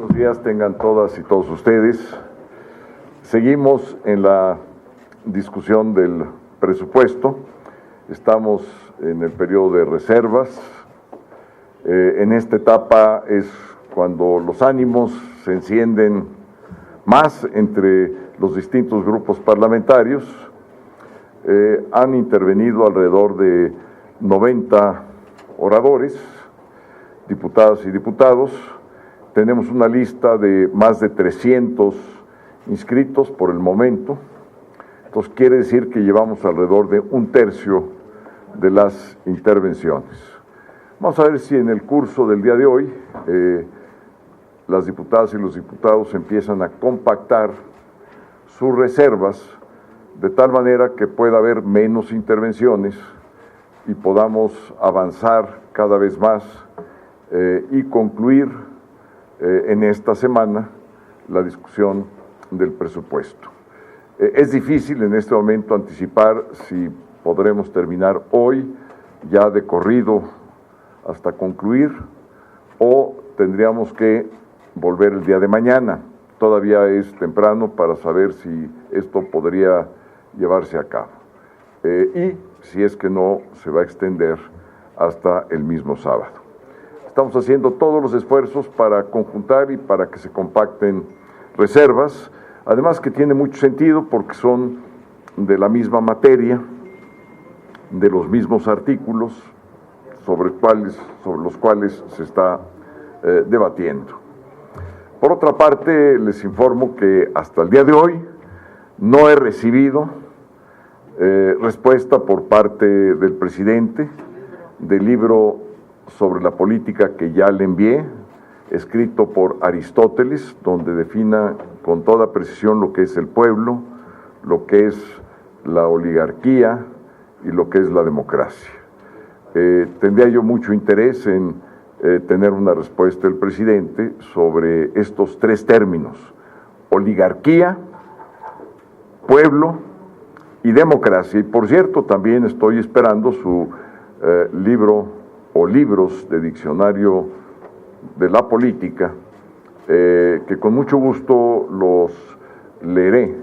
Buenos días tengan todas y todos ustedes. Seguimos en la discusión del presupuesto. Estamos en el periodo de reservas. En esta etapa es cuando los ánimos se encienden más entre los distintos grupos parlamentarios. Han intervenido alrededor de 90 oradores, diputadas y diputados. Tenemos una lista de más de 300 inscritos por el momento. Entonces quiere decir que llevamos alrededor de un tercio de las intervenciones. Vamos a ver si en el curso del día de hoy las diputadas y los diputados empiezan a compactar sus reservas de tal manera que pueda haber menos intervenciones y podamos avanzar cada vez más y concluir en esta semana la discusión del presupuesto. Es difícil en este momento anticipar si podremos terminar hoy ya de corrido hasta concluir o tendríamos que volver el día de mañana. Todavía es temprano para saber si esto podría llevarse a cabo y si es que no se va a extender hasta el mismo sábado. Estamos haciendo todos los esfuerzos para conjuntar y para que se compacten reservas, además que tiene mucho sentido porque son de la misma materia, de los mismos artículos sobre los cuales se está debatiendo. Por otra parte, les informo que hasta el día de hoy no he recibido respuesta por parte del presidente del libro sobre la política que ya le envié, escrito por Aristóteles, donde defina con toda precisión lo que es el pueblo, lo que es la oligarquía y lo que es la democracia. Tendría yo mucho interés en tener una respuesta del presidente sobre estos tres términos: oligarquía, pueblo y democracia. Y por cierto, también estoy esperando su libro o libros de diccionario de la política, que con mucho gusto los leeré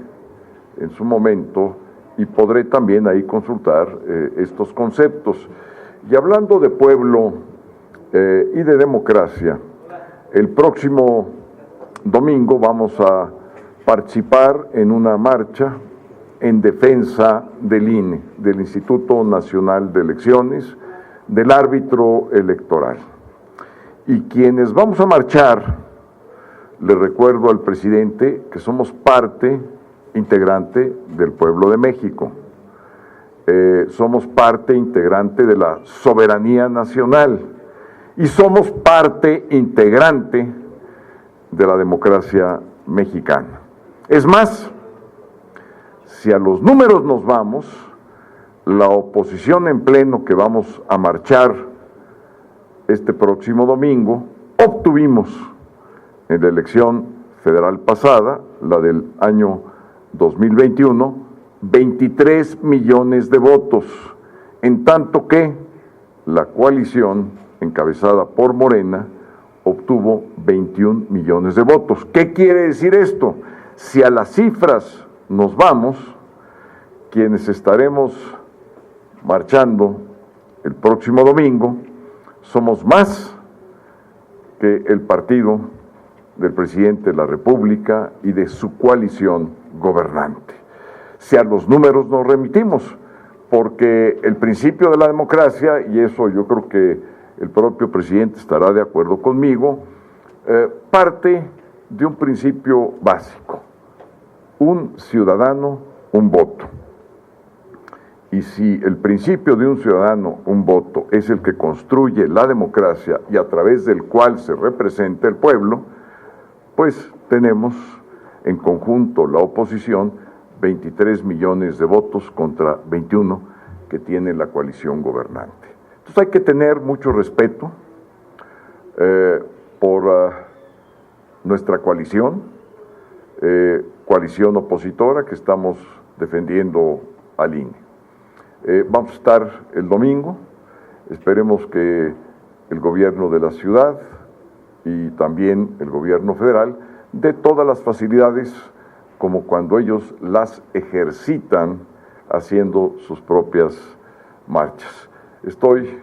en su momento y podré también ahí consultar estos conceptos. Y hablando de pueblo y de democracia, el próximo domingo vamos a participar en una marcha en defensa del INE, del Instituto Nacional de Elecciones, del árbitro electoral. Y quienes vamos a marchar, le recuerdo al presidente que somos parte integrante del pueblo de México. Somos parte integrante de la soberanía nacional y somos parte integrante de la democracia mexicana. Es más, si a los números nos vamos, la oposición en pleno que vamos a marchar este próximo domingo, obtuvimos en la elección federal pasada, la del año 2021, 23 millones de votos, en tanto que la coalición encabezada por Morena obtuvo 21 millones de votos. ¿Qué quiere decir esto? Si a las cifras nos vamos, quienes estaremos marchando el próximo domingo somos más que el partido del presidente de la República y de su coalición gobernante. Si a los números nos remitimos, porque el principio de la democracia, y eso yo creo que el propio presidente estará de acuerdo conmigo, parte de un principio básico: un ciudadano, un voto. Y si el principio de un ciudadano, un voto, es el que construye la democracia y a través del cual se representa el pueblo, pues tenemos en conjunto la oposición 23 millones de votos contra 21 que tiene la coalición gobernante. Entonces hay que tener mucho respeto por nuestra coalición, coalición opositora que estamos defendiendo al INE. Vamos a estar el domingo, esperemos que el gobierno de la ciudad y también el gobierno federal de todas las facilidades como cuando ellos las ejercitan haciendo sus propias marchas. Estoy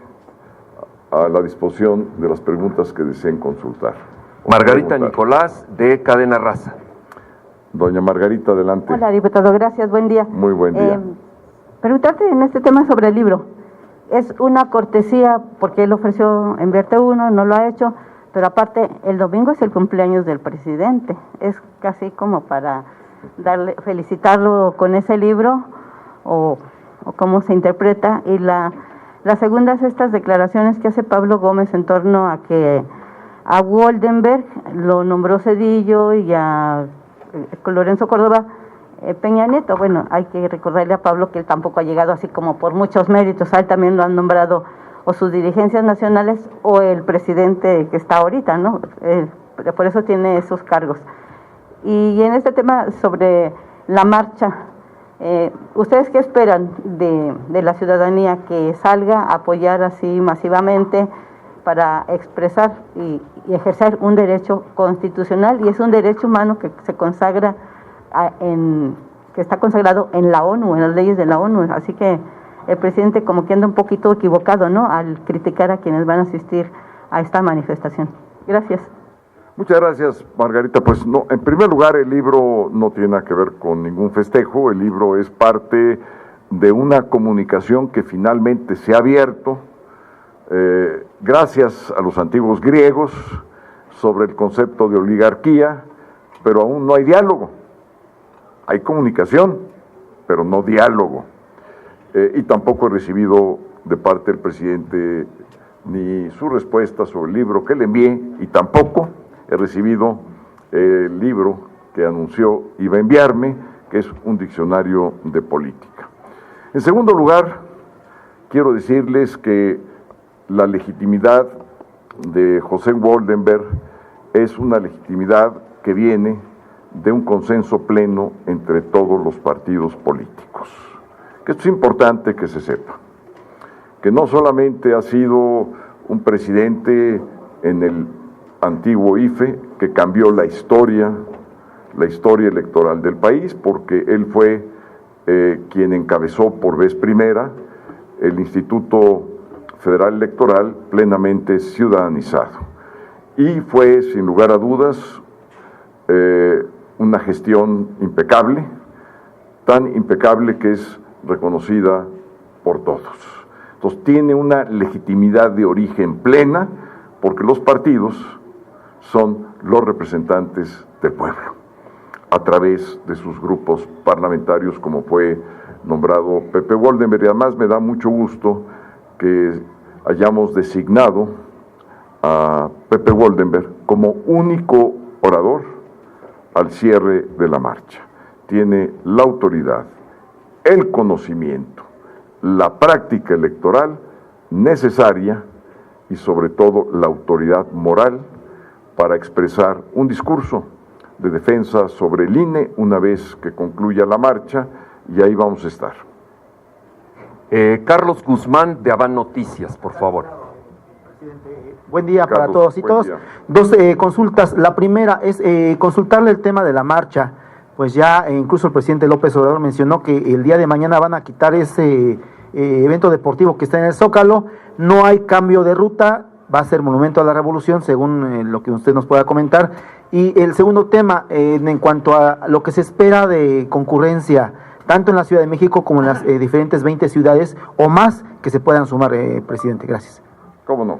a la disposición de las preguntas que deseen consultar. Margarita Nicolás, de Cadena Raza. Doña Margarita, adelante. Hola, diputado, gracias, buen día. Muy buen día. Preguntarte en este tema sobre el libro. Es una cortesía porque él ofreció enviarte uno, no lo ha hecho, pero aparte el domingo es el cumpleaños del presidente. Es casi como para felicitarlo con ese libro o cómo se interpreta. Y la segunda es estas declaraciones que hace Pablo Gómez en torno a que a Woldenberg lo nombró Zedillo y a Lorenzo Córdoba Peña Nieto. Bueno, hay que recordarle a Pablo que él tampoco ha llegado así como por muchos méritos. A él también lo han nombrado o sus dirigencias nacionales o el presidente que está ahorita, ¿no? Por eso tiene esos cargos. Y en este tema sobre la marcha, ¿ustedes qué esperan de la ciudadanía? ¿Que salga a apoyar así masivamente para expresar y ejercer un derecho constitucional? Y es un derecho humano que se consagra que está consagrado en la ONU, en las leyes de la ONU. Así que el presidente como que anda un poquito equivocado, ¿no?, al criticar a quienes van a asistir a esta manifestación. Gracias. Muchas gracias, Margarita. Pues no, en primer lugar, el libro no tiene nada que ver con ningún festejo. El libro es parte de una comunicación que finalmente se ha abierto gracias a los antiguos griegos sobre el concepto de oligarquía, pero aún no hay diálogo. Hay comunicación, pero no diálogo. Y tampoco he recibido de parte del presidente ni su respuesta sobre el libro que le envié, y tampoco he recibido el libro que anunció iba a enviarme, que es un diccionario de política. En segundo lugar, quiero decirles que la legitimidad de José Woldenberg es una legitimidad que viene de un consenso pleno entre todos los partidos políticos. Que esto es importante que se sepa, que no solamente ha sido un presidente en el antiguo IFE que cambió la historia electoral del país, porque él fue quien encabezó por vez primera el Instituto Federal Electoral plenamente ciudadanizado. Y fue, sin lugar a dudas, una gestión impecable, tan impecable que es reconocida por todos. Entonces tiene una legitimidad de origen plena, porque los partidos son los representantes del pueblo, a través de sus grupos parlamentarios, como fue nombrado Pepe Woldenberg. Y además me da mucho gusto que hayamos designado a Pepe Woldenberg como único orador al cierre de la marcha. Tiene la autoridad, el conocimiento, la práctica electoral necesaria y sobre todo la autoridad moral para expresar un discurso de defensa sobre el INE una vez que concluya la marcha, y ahí vamos a estar. Carlos Guzmán, de Avan Noticias, por favor. Buen día, Carlos, para todos y todos. Día. Dos consultas. La primera es consultarle el tema de la marcha. Pues ya incluso el presidente López Obrador mencionó que el día de mañana van a quitar ese evento deportivo que está en el Zócalo. No hay cambio de ruta, va a ser Monumento a la Revolución, según lo que usted nos pueda comentar. Y el segundo tema, en cuanto a lo que se espera de concurrencia, tanto en la Ciudad de México como en las diferentes 20 ciudades o más que se puedan sumar, presidente. Gracias. ¿Cómo no?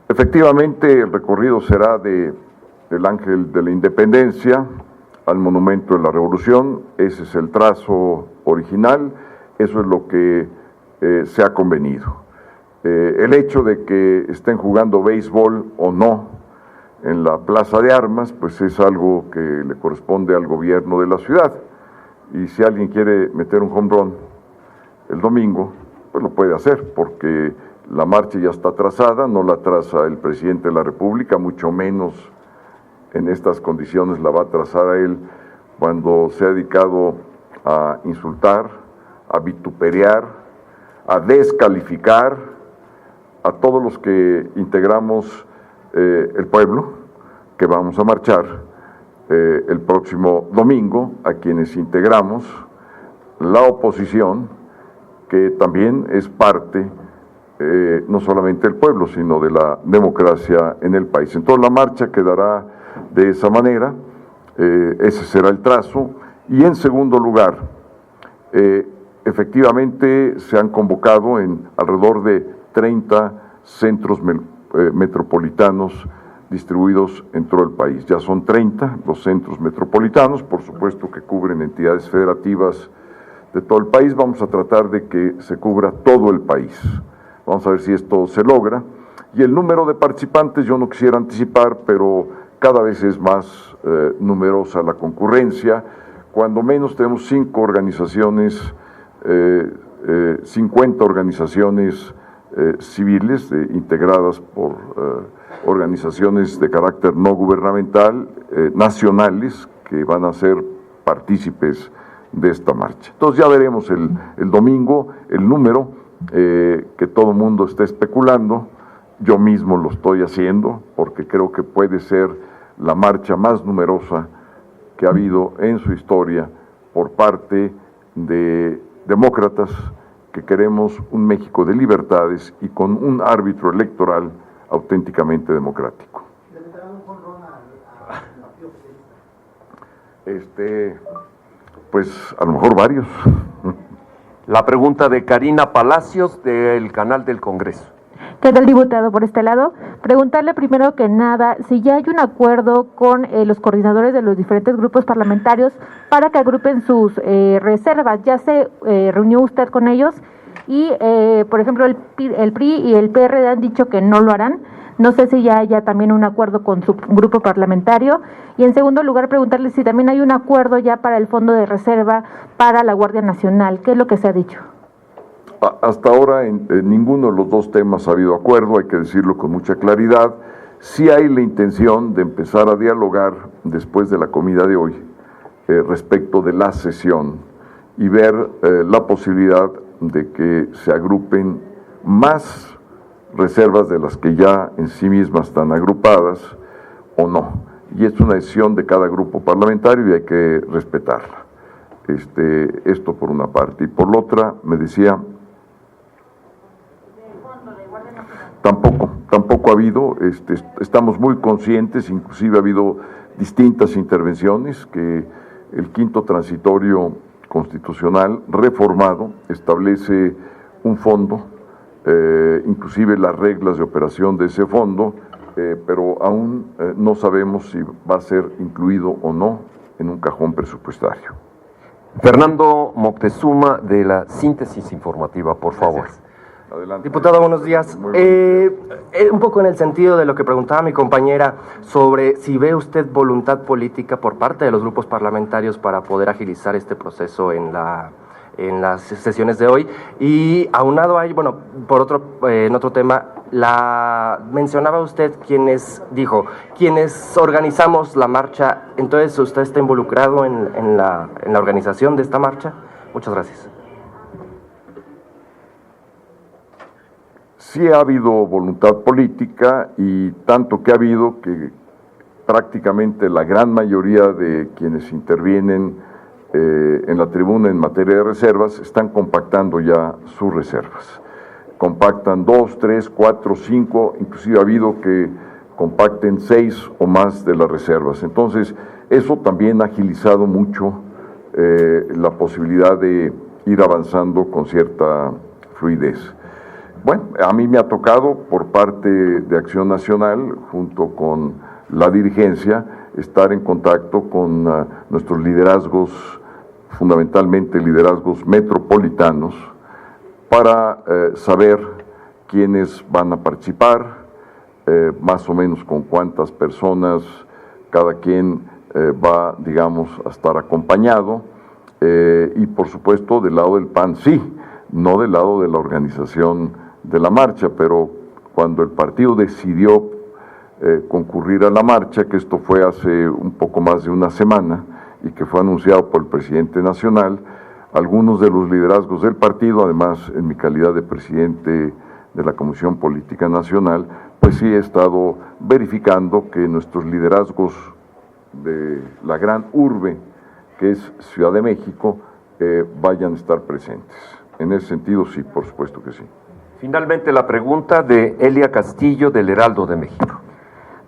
Efectivamente, el recorrido será del Ángel de la Independencia al Monumento de la Revolución. Ese es el trazo original, eso es lo que se ha convenido. El hecho de que estén jugando béisbol o no en la Plaza de Armas, pues es algo que le corresponde al gobierno de la ciudad. Y si alguien quiere meter un home run el domingo, pues lo puede hacer, porque la marcha ya está trazada, no la traza el presidente de la República, mucho menos en estas condiciones la va a trazar a él cuando se ha dedicado a insultar, a vituperiar, a descalificar a todos los que integramos el pueblo, que vamos a marchar el próximo domingo, a quienes integramos la oposición, que también es parte no solamente del pueblo, sino de la democracia en el país. Entonces la marcha quedará de esa manera, ese será el trazo. Y en segundo lugar, efectivamente se han convocado en alrededor de 30 centros metropolitanos distribuidos en todo el país. Ya son 30 los centros metropolitanos, por supuesto que cubren entidades federativas de todo el país. Vamos a tratar de que se cubra todo el país. Vamos a ver si esto se logra. Y el número de participantes, yo no quisiera anticipar, pero cada vez es más numerosa la concurrencia. Cuando menos tenemos 50 organizaciones civiles integradas por organizaciones de carácter no gubernamental, nacionales, que van a ser partícipes de esta marcha. Entonces ya veremos el domingo el número que todo el mundo está especulando. Yo mismo lo estoy haciendo porque creo que puede ser la marcha más numerosa que ha habido en su historia por parte de demócratas que queremos un México de libertades y con un árbitro electoral auténticamente democrático. Pues a lo mejor varios. La pregunta de Karina Palacios del canal del Congreso. ¿Qué tal, diputado? Por este lado, preguntarle primero que nada si ya hay un acuerdo con los coordinadores de los diferentes grupos parlamentarios para que agrupen sus reservas. ¿Ya se reunió usted con ellos? Y, por ejemplo, el PRI y el PRD han dicho que no lo harán. No sé si ya haya también un acuerdo con su grupo parlamentario. Y en segundo lugar, preguntarle si también hay un acuerdo ya para el fondo de reserva para la Guardia Nacional. ¿Qué es lo que se ha dicho? Hasta ahora en ninguno de los dos temas ha habido acuerdo, hay que decirlo con mucha claridad. Sí hay la intención de empezar a dialogar después de la comida de hoy respecto de la sesión y ver la posibilidad de que se agrupen más reservas de las que ya en sí mismas están agrupadas o no. Y es una decisión de cada grupo parlamentario y hay que respetarla. Esto por una parte. Y por la otra, me decía... Tampoco ha habido, estamos muy conscientes, inclusive ha habido distintas intervenciones que el quinto transitorio constitucional reformado establece un fondo, inclusive las reglas de operación de ese fondo, pero aún no sabemos si va a ser incluido o no en un cajón presupuestario. Fernando Moctezuma, de la Síntesis Informativa, por favor. Gracias. Adelante. Diputado, buenos días. Un poco en el sentido de lo que preguntaba mi compañera sobre si ve usted voluntad política por parte de los grupos parlamentarios para poder agilizar este proceso en las sesiones de hoy. Y aunado ahí, bueno, en otro tema, mencionaba usted quienes organizamos la marcha. Entonces, ¿usted está involucrado en la organización de esta marcha? Muchas gracias. Sí ha habido voluntad política y tanto que ha habido que prácticamente la gran mayoría de quienes intervienen en la tribuna en materia de reservas están compactando ya sus reservas. Compactan 2, 3, 4, 5, inclusive ha habido que compacten 6 o más de las reservas. Entonces, eso también ha agilizado mucho la posibilidad de ir avanzando con cierta fluidez. Bueno, a mí me ha tocado por parte de Acción Nacional, junto con la dirigencia, estar en contacto con nuestros liderazgos, fundamentalmente liderazgos metropolitanos, para saber quiénes van a participar, más o menos con cuántas personas cada quien va, digamos, a estar acompañado, y por supuesto del lado del PAN sí, no del lado de la organización de la marcha, pero cuando el partido decidió concurrir a la marcha, que esto fue hace un poco más de una semana y que fue anunciado por el presidente nacional, algunos de los liderazgos del partido, además en mi calidad de presidente de la Comisión Política Nacional, pues sí he estado verificando que nuestros liderazgos de la gran urbe, que es Ciudad de México, vayan a estar presentes. En ese sentido, sí, por supuesto que sí. Finalmente, la pregunta de Elia Castillo, del Heraldo de México.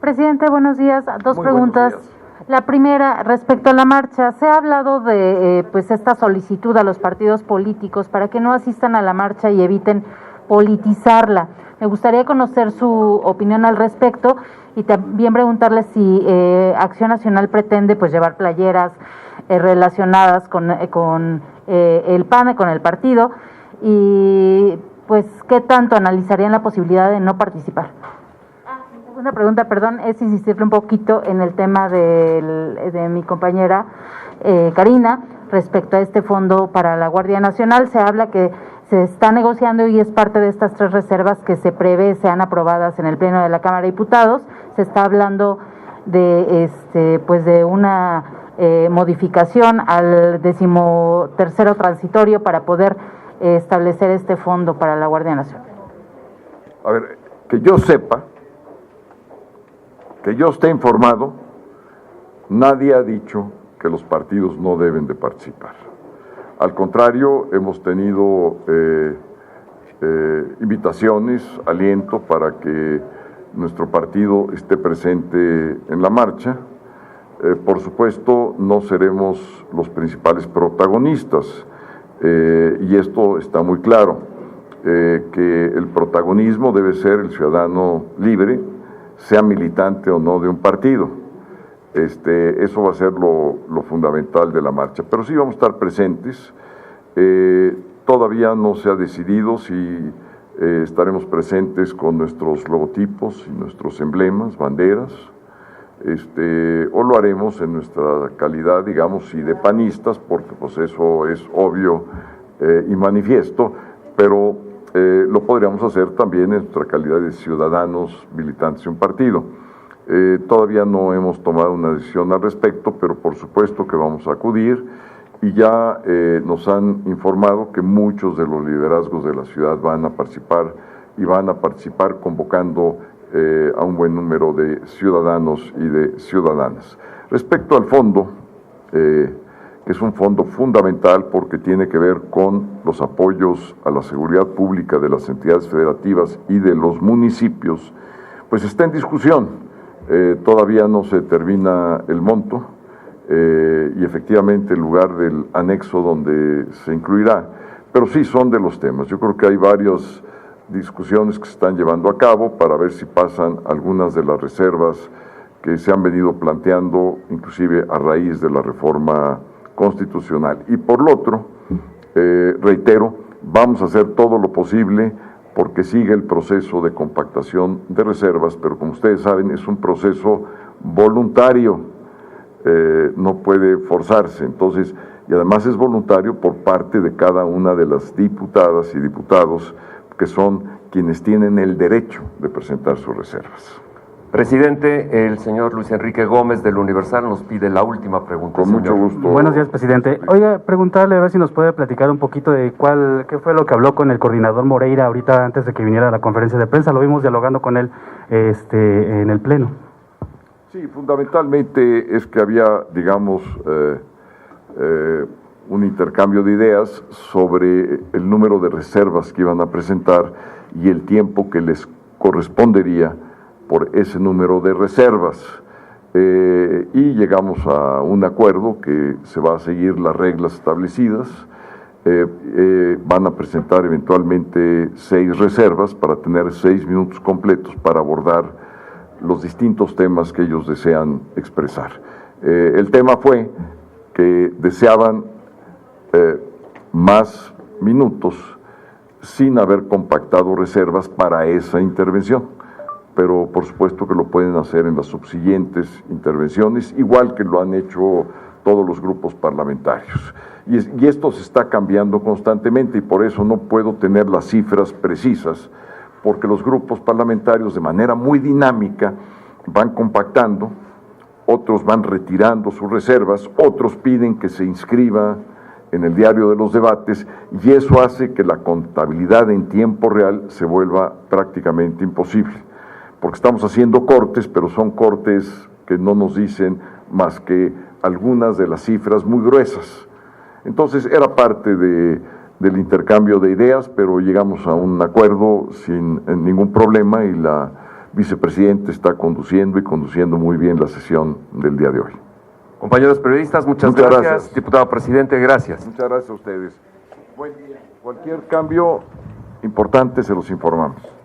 Presidente, buenos días. Dos Muy preguntas. buenos días. La primera, respecto a la marcha, se ha hablado de pues esta solicitud a los partidos políticos para que no asistan a la marcha y eviten politizarla. Me gustaría conocer su opinión al respecto y también preguntarle si Acción Nacional pretende pues llevar playeras relacionadas con el PAN, con el partido, y pues qué tanto analizarían la posibilidad de no participar. Mi segunda pregunta, perdón, es insistirle un poquito en el tema de mi compañera Karina respecto a este fondo para la Guardia Nacional. Se habla que se está negociando y es parte de estas 3 reservas que se prevé sean aprobadas en el Pleno de la Cámara de Diputados. Se está hablando de pues de una modificación al 13º transitorio para poder establecer este fondo para la Guardia Nacional. A ver, que yo sepa, que yo esté informado, nadie ha dicho que los partidos no deben de participar. Al contrario, hemos tenido invitaciones, aliento para que nuestro partido esté presente en la marcha. Por supuesto, no seremos los principales protagonistas, y esto está muy claro, que el protagonismo debe ser el ciudadano libre, sea militante o no de un partido. Eso va a ser lo fundamental de la marcha, pero sí vamos a estar presentes. Todavía no se ha decidido si estaremos presentes con nuestros logotipos y nuestros emblemas, banderas, o lo haremos en nuestra calidad, digamos, y de panistas, porque pues eso es obvio y manifiesto, pero lo podríamos hacer también en nuestra calidad de ciudadanos militantes de un partido. Todavía no hemos tomado una decisión al respecto, pero por supuesto que vamos a acudir, y ya nos han informado que muchos de los liderazgos de la ciudad van a participar, y van a participar convocando a un buen número de ciudadanos y de ciudadanas. Respecto al fondo, que es un fondo fundamental porque tiene que ver con los apoyos a la seguridad pública de las entidades federativas y de los municipios, pues está en discusión. Todavía no se determina el monto y efectivamente el lugar del anexo donde se incluirá, pero sí son de los temas. Yo creo que hay varias discusiones que se están llevando a cabo para ver si pasan algunas de las reservas que se han venido planteando, inclusive a raíz de la reforma constitucional. Y por lo otro, reitero, vamos a hacer todo lo posible porque sigue el proceso de compactación de reservas, pero como ustedes saben es un proceso voluntario, no puede forzarse, entonces, y además es voluntario por parte de cada una de las diputadas y diputados que son quienes tienen el derecho de presentar sus reservas. Presidente, el señor Luis Enrique Gómez del Universal nos pide la última pregunta. Con mucho gusto. Buenos días, presidente. Oiga, preguntarle a ver si nos puede platicar un poquito de qué fue lo que habló con el coordinador Moreira ahorita antes de que viniera a la conferencia de prensa. Lo vimos dialogando con él en el Pleno. Sí, fundamentalmente es que había, digamos, un intercambio de ideas sobre el número de reservas que iban a presentar y el tiempo que les correspondería por ese número de reservas, y llegamos a un acuerdo que se va a seguir las reglas establecidas. Van a presentar eventualmente 6 reservas para tener 6 minutos completos para abordar los distintos temas que ellos desean expresar. El tema fue que deseaban más minutos sin haber compactado reservas para esa intervención, pero por supuesto que lo pueden hacer en las subsiguientes intervenciones, igual que lo han hecho todos los grupos parlamentarios. Y esto se está cambiando constantemente y por eso no puedo tener las cifras precisas, porque los grupos parlamentarios de manera muy dinámica van compactando, otros van retirando sus reservas, otros piden que se inscriba en el diario de los debates, y eso hace que la contabilidad en tiempo real se vuelva prácticamente imposible, porque estamos haciendo cortes, pero son cortes que no nos dicen más que algunas de las cifras muy gruesas. Entonces era parte del intercambio de ideas, pero llegamos a un acuerdo sin ningún problema, y la vicepresidenta está conduciendo muy bien la sesión del día de hoy. Compañeros periodistas, muchas gracias. Diputado presidente, gracias. Muchas gracias a ustedes. Buen día. Cualquier cambio importante se los informamos.